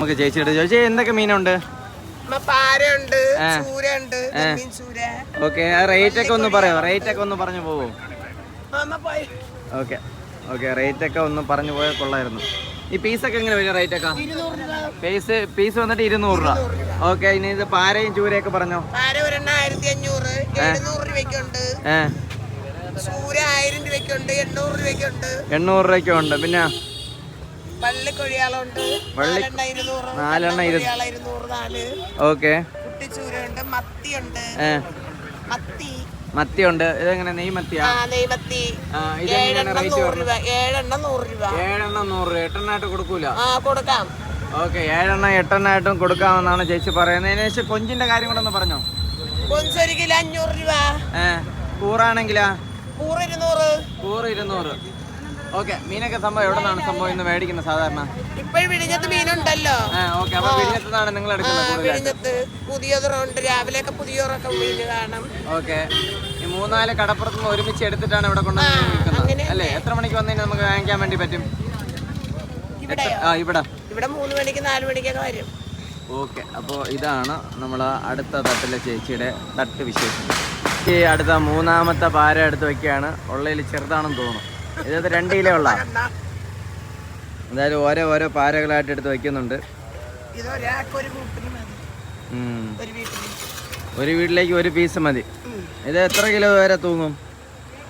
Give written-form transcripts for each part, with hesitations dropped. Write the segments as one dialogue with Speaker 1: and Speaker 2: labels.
Speaker 1: നമുക്ക് ചേച്ചിയുടെ ചോദിച്ചാൽ എന്തൊക്കെ മീനുണ്ട്? ഓക്കെ, റേറ്റ് ഒക്കെ ഒന്ന് പറയാം. റേറ്റ് ഒക്കെ ഒന്ന് പറഞ്ഞു പോവോ? ഓക്കെ ഓക്കെ, റേറ്റ് ഒക്കെ ഒന്ന് പറഞ്ഞു പോയാൽ കൊള്ളായിരുന്നു. ഈ പീസൊക്കെ എങ്ങനെ വരും റേറ്റ് ഒക്കെ? പീസ് വന്നിട്ട് 200 രൂപ. ഓക്കെ, ഇനി ഇത് പാരയും ചൂരയൊക്കെ പറഞ്ഞോ? 800 രൂപയ്ക്കുണ്ട്. പിന്നെ 4 ഓക്കെ, മത്തിയുണ്ട്. ഇതെങ്ങനെ? നെയ്മത്തിയാ? ഇതെങ്ങനെ റേറ്റ്? 7 100 രൂപ. 8 എണ്ണായിട്ട് കൊടുക്കൂല? ഓക്കെ, 7 എണ്ണ 8 എണ്ണായിട്ടും കൊടുക്കാമെന്നാണ് ചേച്ചി പറയുന്നത്. അതിനുശേഷം കൊഞ്ചിന്റെ കാര്യം കൂടെ ഒന്ന് പറഞ്ഞോ. കൂറാണെങ്കിലാ? കൂറ് 200. ഓക്കെ, മീനൊക്കെ സംഭവം എവിടെ നിന്നാണ് സംഭവം ഇന്ന് മേടിക്കുന്നത് സാധാരണ?
Speaker 2: മീനുണ്ടല്ലോ.
Speaker 1: ഓക്കെ, അപ്പൊ വിഴിഞ്ഞത്താണ് നിങ്ങൾ എടുക്കുന്നത്?
Speaker 2: രാവിലെയൊക്കെ പുതിയോറൊക്കെ മീൻ കാണാം.
Speaker 1: ഓക്കെ, ഈ 3-4 കടപ്പുറത്തുനിന്ന് ഒരുമിച്ച് എടുത്തിട്ടാണ് ഇവിടെ കൊണ്ടുവന്നിരിക്കുന്നത് അല്ലേ? എത്ര മണിക്ക് വന്നതിന് നമുക്ക് വാങ്ങിക്കാൻ വേണ്ടി പറ്റും? ഇവിടെ
Speaker 2: 3 മണിക്ക് 4 മണിക്കൊക്കെ വരും.
Speaker 1: ഓക്കെ, അപ്പോൾ ഇതാണ് നമ്മൾ അടുത്ത തട്ടിലെ ചേച്ചിയുടെ തട്ട് വിശേഷം. ഈ അടുത്ത 3ാമത്തെ പാര എടുത്ത് വെക്കുകയാണ്. ഉള്ളതിൽ ചെറുതാണെന്ന് തോന്നുന്നു. ഇത് 2 കിലോ ഉള്ള. എന്തായാലും ഓരോ പാരകളായിട്ട് എടുത്ത് വെക്കുന്നുണ്ട്. ഒരു വീട്ടിലേക്ക് ഒരു പീസ് മതി. ഇത് എത്ര കിലോ വരെ തൂങ്ങും?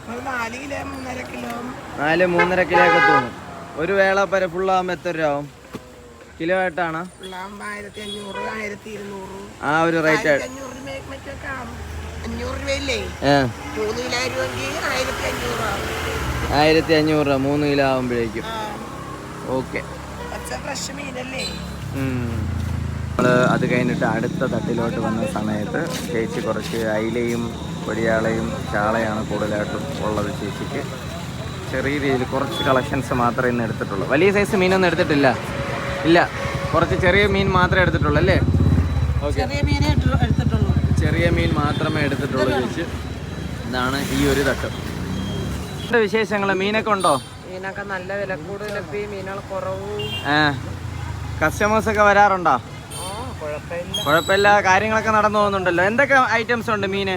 Speaker 1: 4-3.5 കിലോ ഒക്കെ തൂങ്ങും. ഒരു വേള പര ഫുള്ളാകുമ്പോൾ എത്ര രൂപ ആവും? കിലോ ആയിട്ടാണ്?
Speaker 2: 1500
Speaker 1: ആ ഒരു റേറ്റ്. 1500 രൂപ 3 കിലോ ആകുമ്പോഴേക്കും. ഓക്കെ, നമ്മള് അത് കഴിഞ്ഞിട്ട് അടുത്ത തട്ടിലോട്ട് വന്ന സമയത്ത് ചേച്ചി കുറച്ച് അയിലയും കൊടിയാളയും ചാളയാണ് കൂടുതലായിട്ടും ഉള്ളത്. ചേച്ചിക്ക് ചെറിയ രീതിയിൽ കുറച്ച് കളക്ഷൻസ് മാത്രമേ ഇന്ന് എടുത്തിട്ടുള്ളൂ. വലിയ സൈസ് മീനൊന്നും എടുത്തിട്ടില്ല. ഇല്ല, കുറച്ച് ചെറിയ മീൻ മാത്രമേ എടുത്തിട്ടുള്ളൂ അല്ലേ? ഓക്കെ, ചെറിയ മീൻ മാത്രമേ എടുത്തിട്ടുള്ളൂ ചേച്ചി. ഇതാണ് ഈ ഒരു തട്ട്. വിശേഷങ്ങൾ മീനൊക്കെ ഉണ്ടോ?
Speaker 2: മീനൊക്കെ നല്ല വില കൂടുതലൊക്കെ, മീനുകൾ കുറവും.
Speaker 1: കസ്റ്റമേഴ്സ് ഒക്കെ വരാറുണ്ടോ? കുഴപ്പമില്ല, കാര്യങ്ങളൊക്കെ നടന്നു പോകുന്നുണ്ടല്ലോ. എന്തൊക്കെ ഐറ്റംസ് ഉണ്ട് മീന്?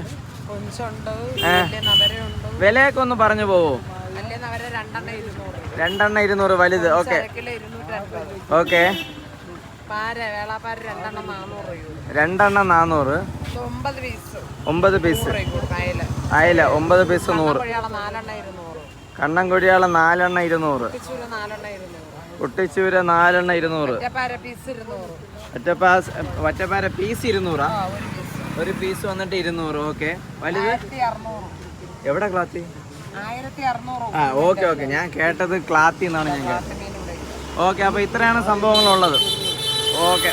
Speaker 1: വിലയൊക്കെ ഒന്ന് പറഞ്ഞു പോവോ? 2 200 വലുത്. Okay okay, 2 400. 9 പീസ് അയില 9 പീസ് 100. കണ്ണൻ കൊടിയാള 4 200. കുട്ടിച്ചൂര 4 200. വറ്റപ്പാര പീസ് 200. ഒരു പീസ് വന്നിട്ട് 200. ഓക്കെ, വലുത് എവിടെ? ക്ലാത്തി? ഓക്കെ ഓക്കെ, ഞാൻ കേട്ടത് ക്ലാത്തി എന്നാണ് ഞാൻ കേട്ടത്. ഓക്കെ, അപ്പോൾ ഇത്രയാണ് സംഭവങ്ങളുള്ളത്. ഓക്കെ.